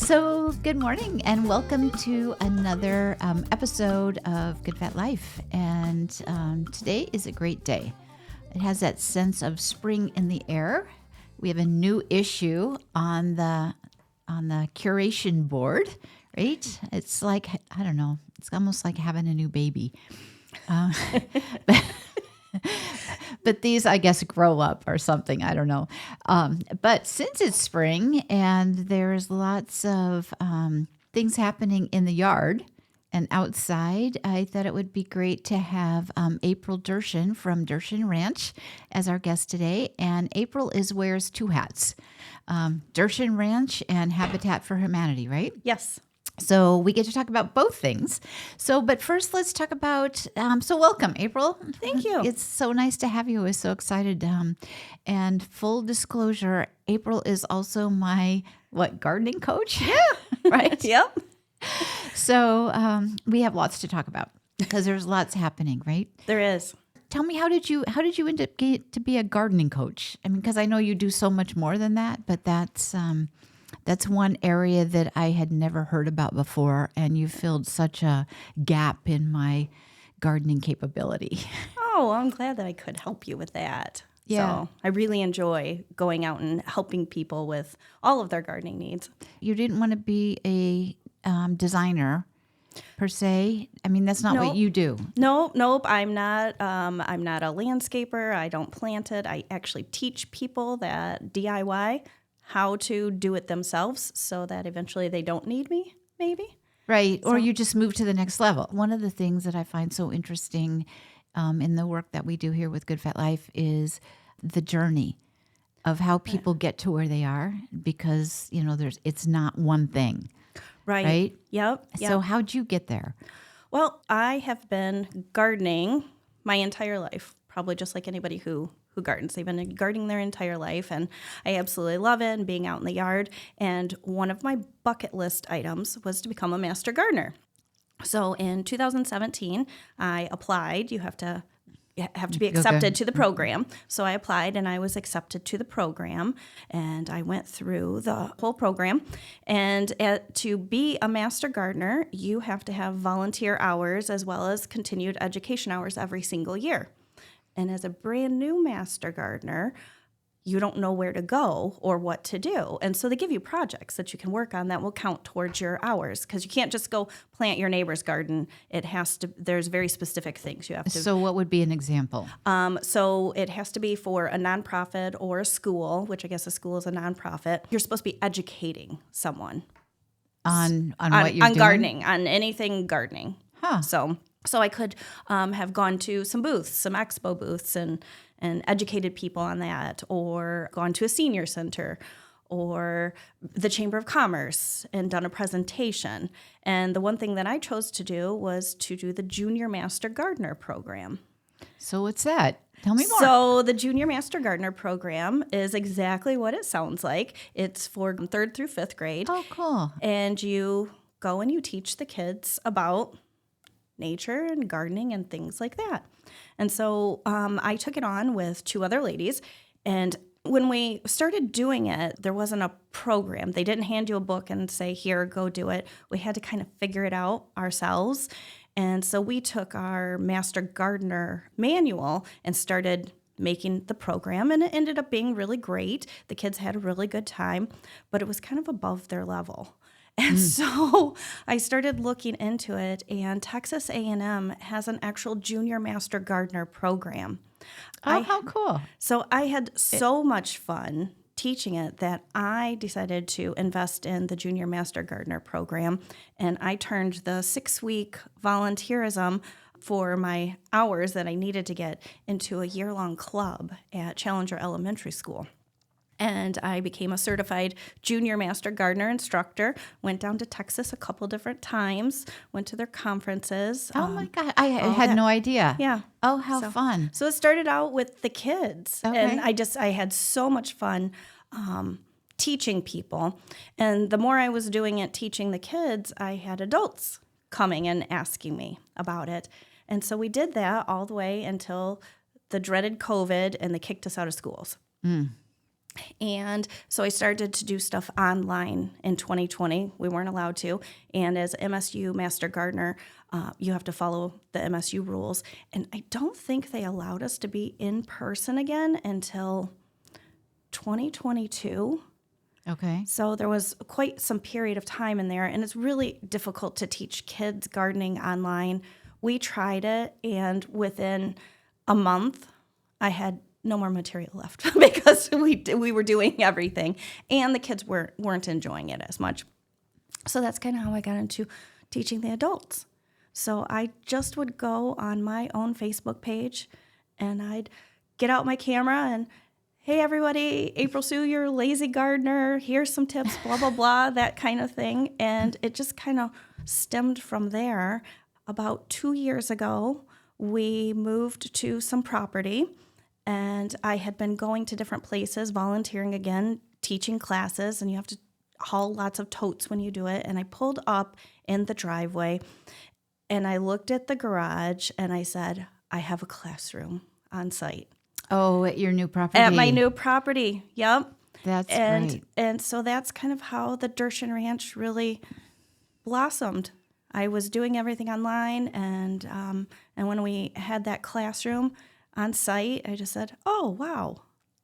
So, good morning and welcome to another episode of Good Fat Life. And today is a great day. It has that sense of spring in the air. We have a new issue on the curation board, right? It's like, I don't know, it's almost like having a new baby. But these, I guess, grow up or something. I don't know. But since it's spring and there's lots of things happening in the yard and outside, I thought it would be great to have April Dertian from Dertian Ranch as our guest today. And April wears two hats, Dertian Ranch and Habitat for Humanity, right? Yes. So we get to talk about both things. But first let's talk about, so welcome, April. Thank you. It's so nice to have you. I was so excited. And full disclosure, April is also my, gardening coach? Yeah. Right? Yep. So we have lots to talk about because there's lots happening, right? There is. Tell me, how did you end up to be a gardening coach? I mean, because I know you do so much more than that, but that's one area that I had never heard about before, and you filled such a gap in my gardening capability. Oh, I'm glad that I could help you with that. Yeah. So I really enjoy going out and helping people with all of their gardening needs. You didn't want to be a designer per se. I mean, that's not what you do. Nope. I'm not a landscaper. I don't plant it. I actually teach people that DIY how to do it themselves so that eventually they don't need me, maybe. Right. Or you just move to the next level. One of the things that I find so interesting in the work that we do here with Good Fat Life is the journey of how people get to where they are, because, it's not one thing. Right? Yep. So how'd you get there? Well, I have been gardening my entire life, probably just like anybody who gardens. They've been gardening their entire life, and I absolutely love it and being out in the yard. And one of my bucket list items was to become a master gardener. So in 2017, I applied. You have to be accepted to the program. So I applied and I was accepted to the program, and I went through the whole program. And to be a master gardener, you have to have volunteer hours as well as continued education hours every single year. And as a brand new master gardener, you don't know where to go or what to do. And so they give you projects that you can work on that will count towards your hours, because you can't just go plant your neighbor's garden. There's very specific things you have to. So what would be an example? So it has to be for a nonprofit or a school, which I guess a school is a nonprofit. You're supposed to be educating someone on what you're doing? On gardening, on anything gardening. Huh. So I could have gone to some booths, some expo booths, and educated people on that, or gone to a senior center or the Chamber of Commerce and done a presentation. And the one thing that I chose to do was to do the Junior Master Gardener program. So what's that? Tell me more. So the Junior Master Gardener program is exactly what it sounds like. It's for 3rd through 5th grade. Oh, cool. And you go and you teach the kids about nature and gardening and things like that. And so I took it on with 2 other ladies. And when we started doing it, there wasn't a program. They didn't hand you a book and say, here, go do it. We had to kind of figure it out ourselves. And so we took our Master Gardener manual and started making the program, and it ended up being really great. The kids had a really good time, but it was kind of above their level. And so I started looking into it, and Texas A&M has an actual Junior Master Gardener program. Oh, how cool. So I had so much fun teaching it that I decided to invest in the Junior Master Gardener program, and I turned the 6-week volunteerism for my hours that I needed to get into a year-long club at Challenger Elementary School. And I became a certified junior master gardener instructor, went down to Texas a couple different times, went to their conferences. Oh, my God. I had no idea. Yeah. Oh, how fun. So it started out with the kids. Okay. And I had so much fun teaching people. And the more I was doing it, teaching the kids, I had adults coming and asking me about it. And so we did that all the way until the dreaded COVID, and they kicked us out of schools. And so I started to do stuff online in 2020. We weren't allowed to. And as MSU Master Gardener, you have to follow the MSU rules. And I don't think they allowed us to be in person again until 2022. Okay. So there was quite some period of time in there. And it's really difficult to teach kids gardening online. We tried it, and within a month, I had no more material left because we were doing everything, and the kids weren't enjoying it as much. So that's kind of how I got into teaching the adults. So I just would go on my own Facebook page, and I'd get out my camera and, hey everybody, April Sue, you're a lazy gardener. Here's some tips, blah blah blah, that kind of thing, and it just kind of stemmed from there. About 2 years ago, we moved to some property. And I had been going to different places, volunteering again, teaching classes, and you have to haul lots of totes when you do it. And I pulled up in the driveway, and I looked at the garage, and I said, I have a classroom on site. Oh, at your new property. At my new property, yep. That's great. And so that's kind of how the Dertian Ranch really blossomed. I was doing everything online, and when we had that classroom on site, I just said, oh, wow.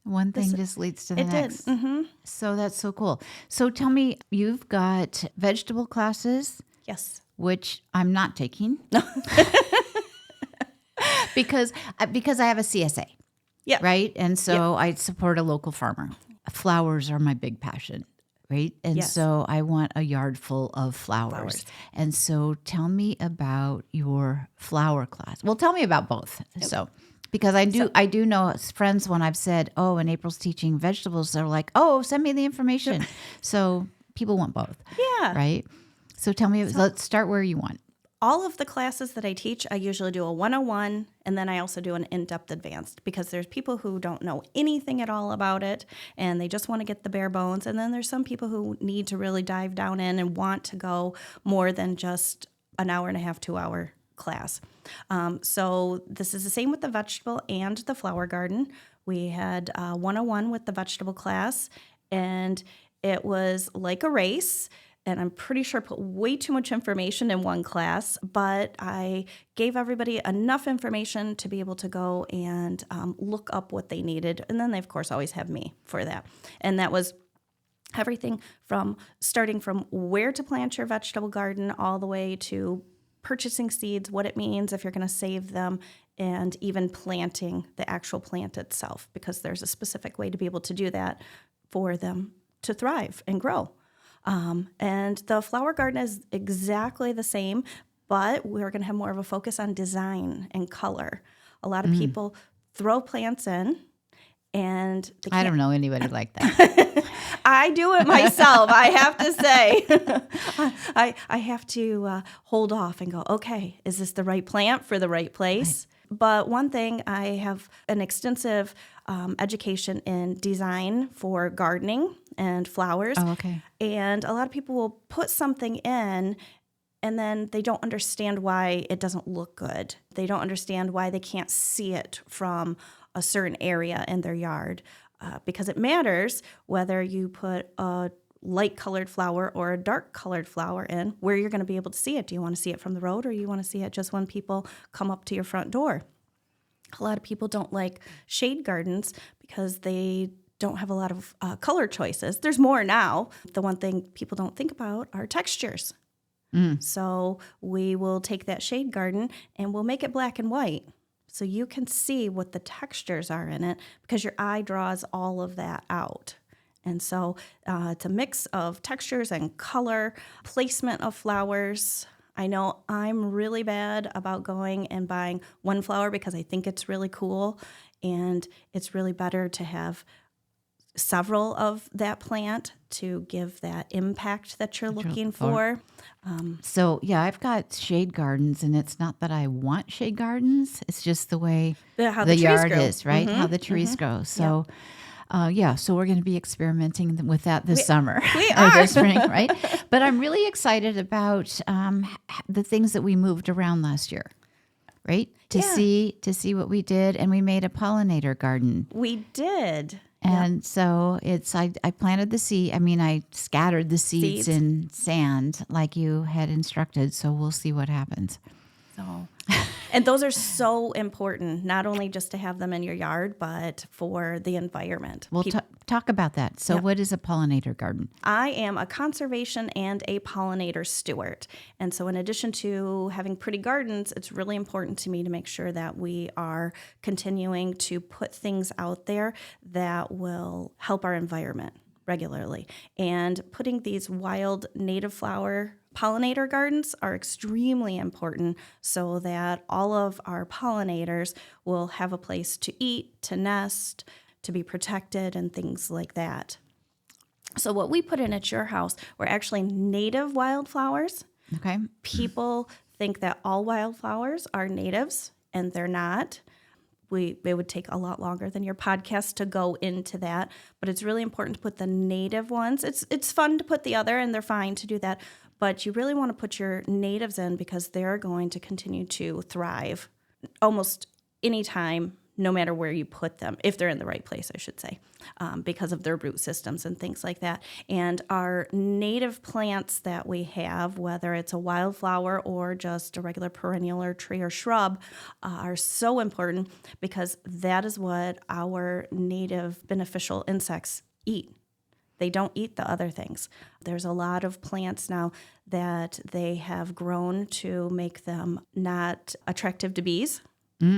One thing just leads to the next. It did. Mm-hmm. So that's so cool. So tell me, you've got vegetable classes, Yes. which I'm not taking. because I have a CSA, Yeah. right? And so I support a local farmer. Flowers are my big passion, right? And Yes. so I want a yard full of flowers. And so tell me about your flower class. Well, tell me about both. So because I do know friends when I've said, oh, and April's teaching vegetables, they're like, oh, send me the information. So people want both. Yeah. Right? So tell me, let's start where you want. All of the classes that I teach, I usually do a 101, and then I also do an in-depth advanced, because there's people who don't know anything at all about it, and they just want to get the bare bones. And then there's some people who need to really dive down in and want to go more than just an hour and a half, 2 hour class. So this is the same with the vegetable and the flower garden. We had 101 with the vegetable class, and it was like a race. And I'm pretty sure I put way too much information in one class, but I gave everybody enough information to be able to go and look up what they needed. And then they, of course, always have me for that. And that was everything from starting from where to plant your vegetable garden all the way to purchasing seeds, what it means if you're going to save them, and even planting the actual plant itself, because there's a specific way to be able to do that for them to thrive and grow. And the flower garden is exactly the same, but we're going to have more of a focus on design and color. A lot of people throw plants in, and I don't know anybody like that. I do it myself, I have to say. I have to hold off and go, okay, is this the right plant for the right place? Right. But one thing, I have an extensive education in design for gardening and flowers. Oh, okay. And a lot of people will put something in, and then they don't understand why it doesn't look good. They don't understand why they can't see it from a certain area in their yard, because it matters whether you put a light-colored flower or a dark-colored flower in, where you're going to be able to see it. Do you want to see it from the road, or you want to see it just when people come up to your front door? A lot of people don't like shade gardens because they don't have a lot of color choices. There's more now. The one thing people don't think about are textures. So we will take that shade garden and we'll make it black and white, so you can see what the textures are in it, because your eye draws all of that out. And so it's a mix of textures and color, placement of flowers. I know I'm really bad about going and buying one flower because I think it's really cool, and it's really better to have several of that plant to give that impact that you're looking for. So, yeah, I've got shade gardens, and it's not that I want shade gardens. It's just the way How the trees yard grow. is, right? How the trees grow. So, so we're going to be experimenting with that this summer. We or are. this spring, right? But I'm really excited about the things that we moved around last year, right? To see what we did, and we made a pollinator garden. We did. And so I planted the seed. I mean, I scattered the seeds in sand like you had instructed. So we'll see what happens. So, and those are so important, not only just to have them in your yard, but for the environment. We'll talk about that. So what is a pollinator garden? I am a conservation and a pollinator steward. And so in addition to having pretty gardens, it's really important to me to make sure that we are continuing to put things out there that will help our environment regularly. And putting these wild native flower pollinator gardens are extremely important so that all of our pollinators will have a place to eat, to nest, to be protected, and things like that. So what we put in at your house were actually native wildflowers. Okay. People think that all wildflowers are natives, and they're not. It would take a lot longer than your podcast to go into that, but it's really important to put the native ones. It's fun to put the other, and they're fine to do that, but you really want to put your natives in because they're going to continue to thrive almost any time, no matter where you put them, if they're in the right place, I should say, because of their root systems and things like that. And our native plants that we have, whether it's a wildflower or just a regular perennial or tree or shrub, are so important because that is what our native beneficial insects eat. They don't eat the other things. There's a lot of plants now that they have grown to make them not attractive to bees.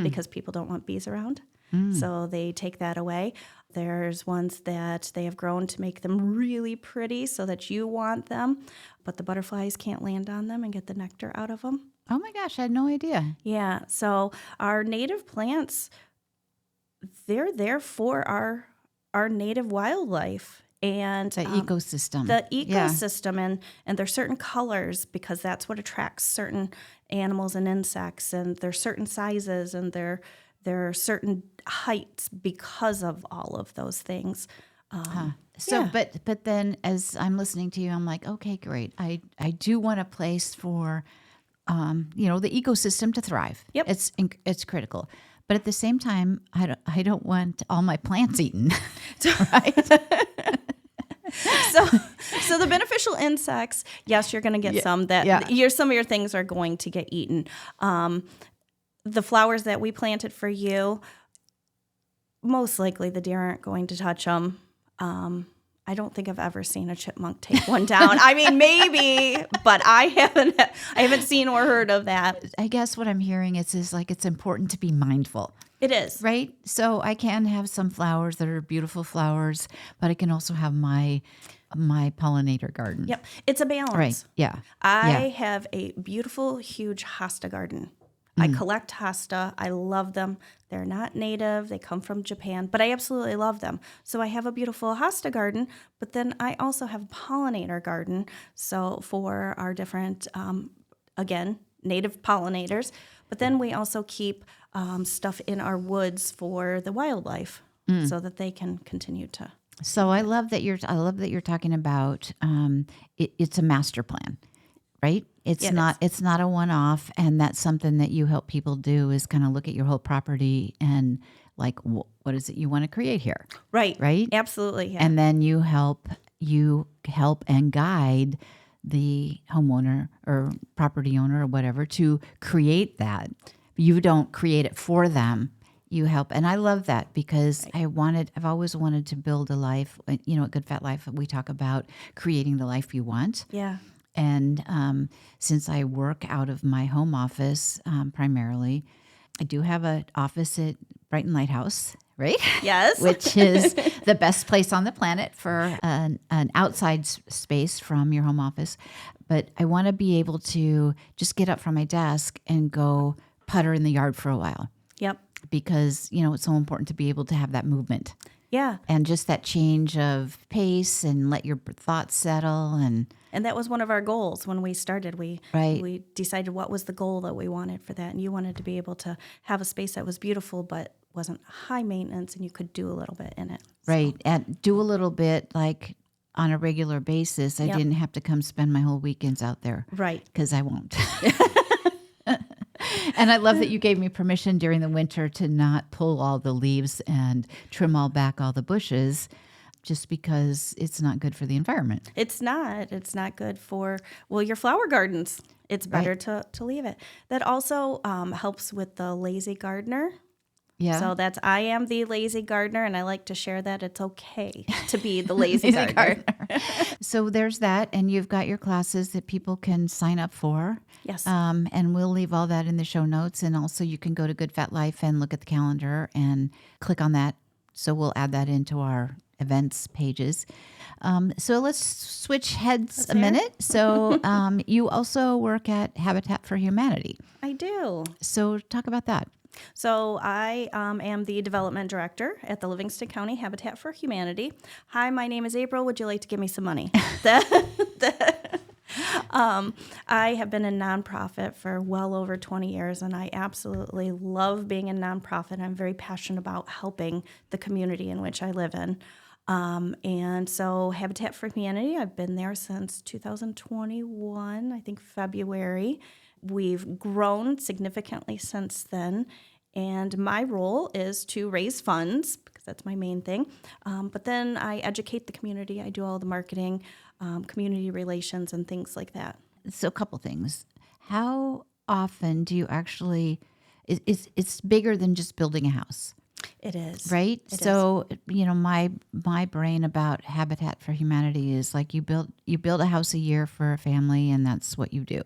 Because people don't want bees around. So they take that away. There's ones that they have grown to make them really pretty so that you want them, but the butterflies can't land on them and get the nectar out of them. Oh my gosh, I had no idea. Yeah, so our native plants, they're there for our native wildlife. And The ecosystem. The ecosystem, and there's certain colors because that's what attracts certain animals and insects, and there's certain sizes, and there are certain heights because of all of those things. But then as I'm listening to you, I'm like, okay, great. I do want a place for, the ecosystem to thrive. Yep. It's critical. But at the same time, I don't want all my plants eaten, right? So the beneficial insects, yes, you're going to get some that some of your things are going to get eaten. The flowers that we planted for you, most likely the deer aren't going to touch them. I don't think I've ever seen a chipmunk take one down. I mean, maybe, but I haven't seen or heard of that. I guess what I'm hearing is like it's important to be mindful. It is. Right? So I can have some flowers that are beautiful flowers, but I can also have my pollinator garden. Yep. It's a balance. Right. Yeah. I have a beautiful, huge hosta garden. I collect hosta. I love them. They're not native. They come from Japan, but I absolutely love them. So I have a beautiful hosta garden, but then I also have a pollinator garden. So for our different, again, native pollinators, but then we also keep stuff in our woods for the wildlife so that they can continue to. So I love that you're talking about it's a master plan, right? It's not a one-off, and that's something that you help people do is kind of look at your whole property and like what is it you want to create here, right? Right? Absolutely, yeah. And then you help and guide the homeowner or property owner or whatever to create that. You don't create it for them. You help. And I love that because I've always wanted to build a life, a good fat life. We talk about creating the life you want. Yeah. And since I work out of my home office primarily, I do have an office at Brighton Lighthouse, right? Yes. Which is the best place on the planet for an outside space from your home office. But I want to be able to just get up from my desk and go putter in the yard for a while. Yep. Because, it's so important to be able to have that movement. Yeah. And just that change of pace and let your thoughts settle. And that was one of our goals when we started. We decided what was the goal that we wanted for that. And you wanted to be able to have a space that was beautiful but wasn't high maintenance and you could do a little bit in it. Right. And do a little bit like on a regular basis. I didn't have to come spend my whole weekends out there. Right. Because I won't. And I love that you gave me permission during the winter to not pull all the leaves and trim all back all the bushes just because it's not good for the environment. It's not. It's not good for, well, your flower gardens. It's better to leave it. That also helps with the lazy gardener. Yeah. So I am the lazy gardener, and I like to share that it's okay to be the lazy gardener. So there's that, and you've got your classes that people can sign up for. Yes. And we'll leave all that in the show notes, and also you can go to Good Fat Life and look at the calendar and click on that. So we'll add that into our events pages. So let's switch heads a minute. So you also work at Habitat for Humanity. I do. So talk about that. So I am the development director at the Livingston County Habitat for Humanity. Hi, my name is April. Would you like to give me some money? I have been a nonprofit for well over 20 years, and I absolutely love being a nonprofit. I'm very passionate about helping the community in which I live in. And so Habitat for Humanity, I've been there since 2021, I think February. We've grown significantly since then, and my role is to raise funds, because that's my main thing. But then I educate the community. I do all the marketing, community relations, and things like that. So a couple things. How often do you actually, it's bigger than just building a house. It is. Right? It so, you know, my brain about Habitat for Humanity is like you build a house a year for a family, and that's what you do.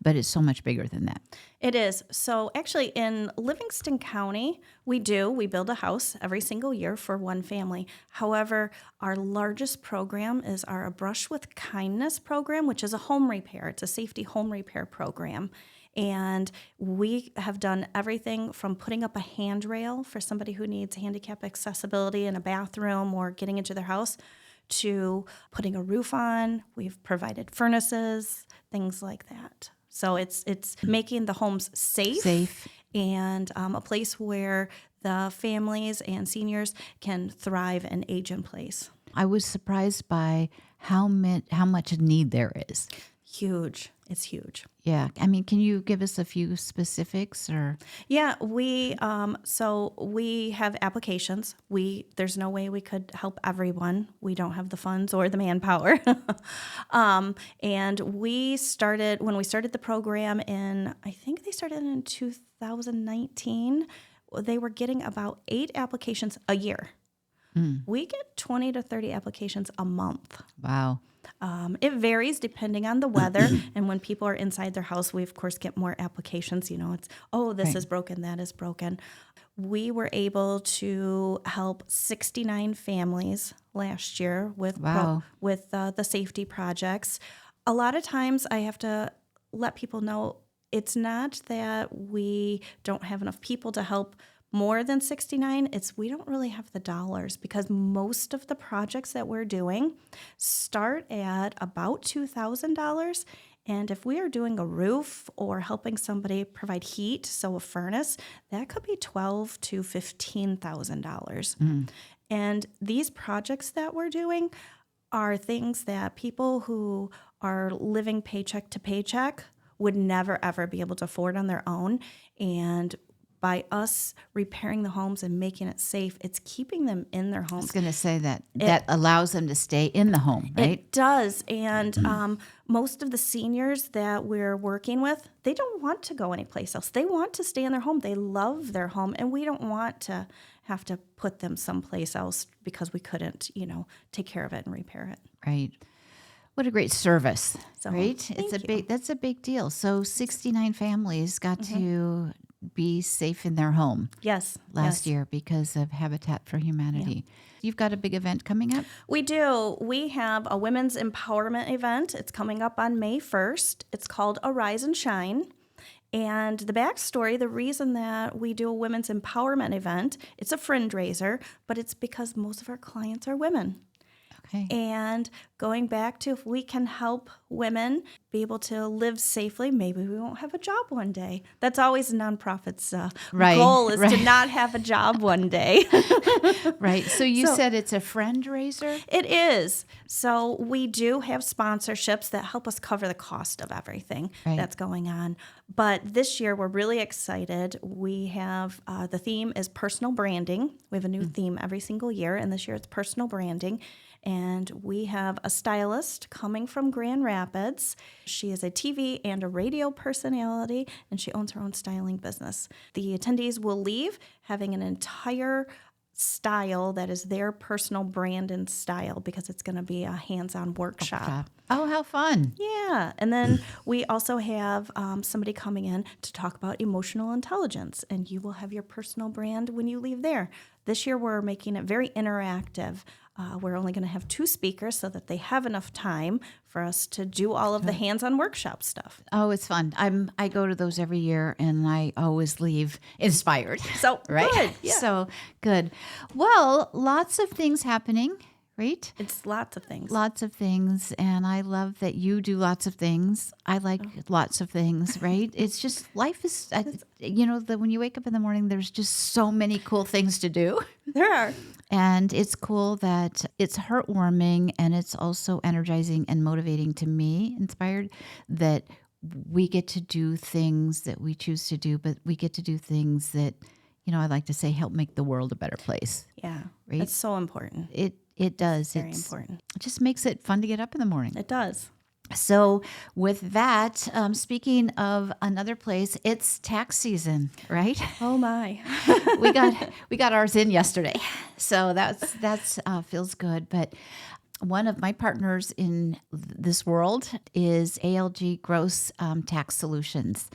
But it's so much bigger than that. It is. So actually in Livingston County, we build a house every single year for one family. However, our largest program is our A Brush with Kindness program, which is a home repair. It's a safety home repair program. And we have done everything from putting up a handrail for somebody who needs handicap accessibility in a bathroom or getting into their house to putting a roof on. We've provided furnaces, things like that. So it's making the homes safe. And a place where the families and seniors can thrive and age in place. I was surprised by how much need there is. Huge. It's huge. Yeah. I mean, can you give us a few specifics or? Yeah, we have applications. There's no way we could help everyone. We don't have the funds or the manpower. And when we started the program I think they started in 2019, they were getting about 8 applications a year. We get 20 to 30 applications a month. Wow. It varies depending on the weather, and when people are inside their house, we of course get more applications. You know, it's, this is broken, that is broken. We were able to help 69 families last year with the safety projects. A lot of times I have to let people know it's not that we don't have enough people to help more than 69, it's we don't really have the dollars, because most of the projects that we're doing start at about $2,000. And if we are doing a roof or helping somebody provide heat, so a furnace, that could be $12,000 to $15,000. And these projects that we're doing are things that people who are living paycheck to paycheck would never, ever be able to afford on their own. And by us repairing the homes and making it safe, it's keeping them in their homes. I was going to say that allows them to stay in the home, right? It does. And most of the seniors that we're working with, they don't want to go anyplace else. They want to stay in their home. They love their home. And we don't want to have to put them someplace else because we couldn't, take care of it and repair it. Right. What a great service, right? Thank you. That's a big deal. So 69 families got to be safe in their home. Yes. Last year because of Habitat for Humanity. Yeah. You've got a big event coming up? We do. We have a women's empowerment event. It's coming up on May 1st. It's called Arise and Shine. And the backstory, the reason that we do a women's empowerment event, it's a fundraiser, but it's because most of our clients are women. Okay. And going back to if we can help women be able to live safely, maybe we won't have a job one day. That's always a nonprofit's goal is to not have a job one day. Right. So you said it's a friend raiser? It is. So we do have sponsorships that help us cover the cost of everything that's going on. But this year we're really excited. We have the theme is personal branding. We have a new theme every single year, and this year it's personal branding. And we have a stylist coming from Grand Rapids. She is a TV and a radio personality, and she owns her own styling business. The attendees will leave having an entire style that is their personal brand and style because it's going to be a hands-on workshop. Oh, how fun. Yeah. And then we also have somebody coming in to talk about emotional intelligence, and you will have your personal brand when you leave there. This year we're making it very interactive. We're only going to have 2 speakers so that they have enough time for us to do all of the hands-on workshop stuff. Oh, it's fun. I go to those every year, and I always leave inspired. So right? Good. Yeah. So good. Well, lots of things happening, right? It's lots of things. Lots of things, and I love that you do lots of things. I like lots of things, right? It's just life is, when you wake up in the morning, there's just so many cool things to do. There are. And it's cool that it's heartwarming, and it's also energizing and motivating to me, inspired, that we get to do things that we choose to do, but we get to do things that, I like to say, help make the world a better place. Yeah. Right? It's so important. It does. It's very important. It just makes it fun to get up in the morning. It does. So with that, speaking of another place, it's tax season, right? Oh my. we got ours in yesterday. So that's feels good. But one of my partners in this world is ALG Gross Tax Solutions.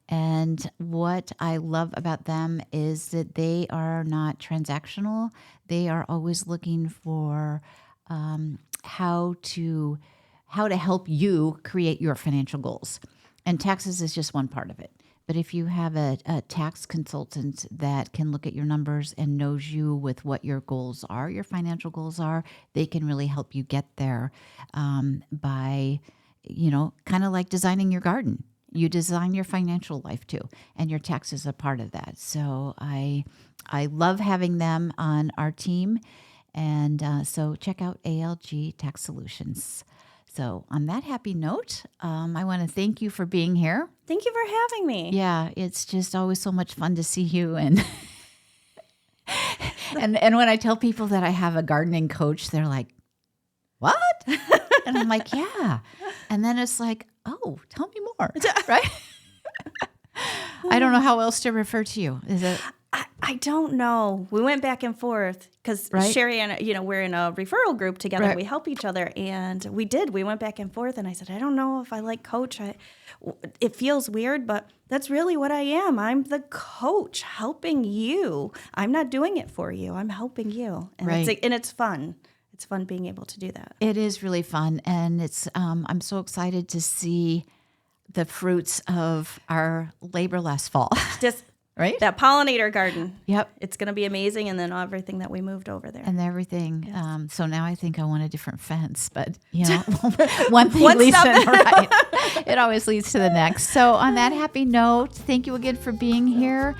And what I love about them is that they are not transactional. They are always looking for how to help you create your financial goals. And taxes is just one part of it. But if you have a tax consultant that can look at your numbers and knows you with what your goals are, your financial goals are, they can really help you get there by, kind of like designing your garden. You design your financial life too, and your taxes are part of that. So I love having them on our team, and so check out ALG Tax Solutions. So on that happy note, I want to thank you for being here. Thank you for having me. Yeah, it's just always so much fun to see you, and and when I tell people that I have a gardening coach, they're like, "What?" And I'm like, "Yeah," and then it's like, "Oh, tell me more," right? I don't know how else to refer to you. Is it? I don't know. We went back and forth because Sherri and we're in a referral group together. Right. We help each other, and we did. We went back and forth, and I said, I don't know if I like coach. It feels weird, but that's really what I am. I'm the coach helping you. I'm not doing it for you. I'm helping you, and it's fun. It's fun being able to do that. It is really fun, and it's. I'm so excited to see the fruits of our labor last fall. Just. Right? That pollinator garden. Yep. It's going to be amazing. And then everything that we moved over there. And everything. Yes. So now I think I want a different fence. But, one thing leads to the right. It always leads to the next. So on that happy note, thank you again for being here.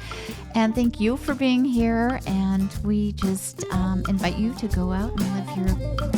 And thank you for being here. And we just invite you to go out and live your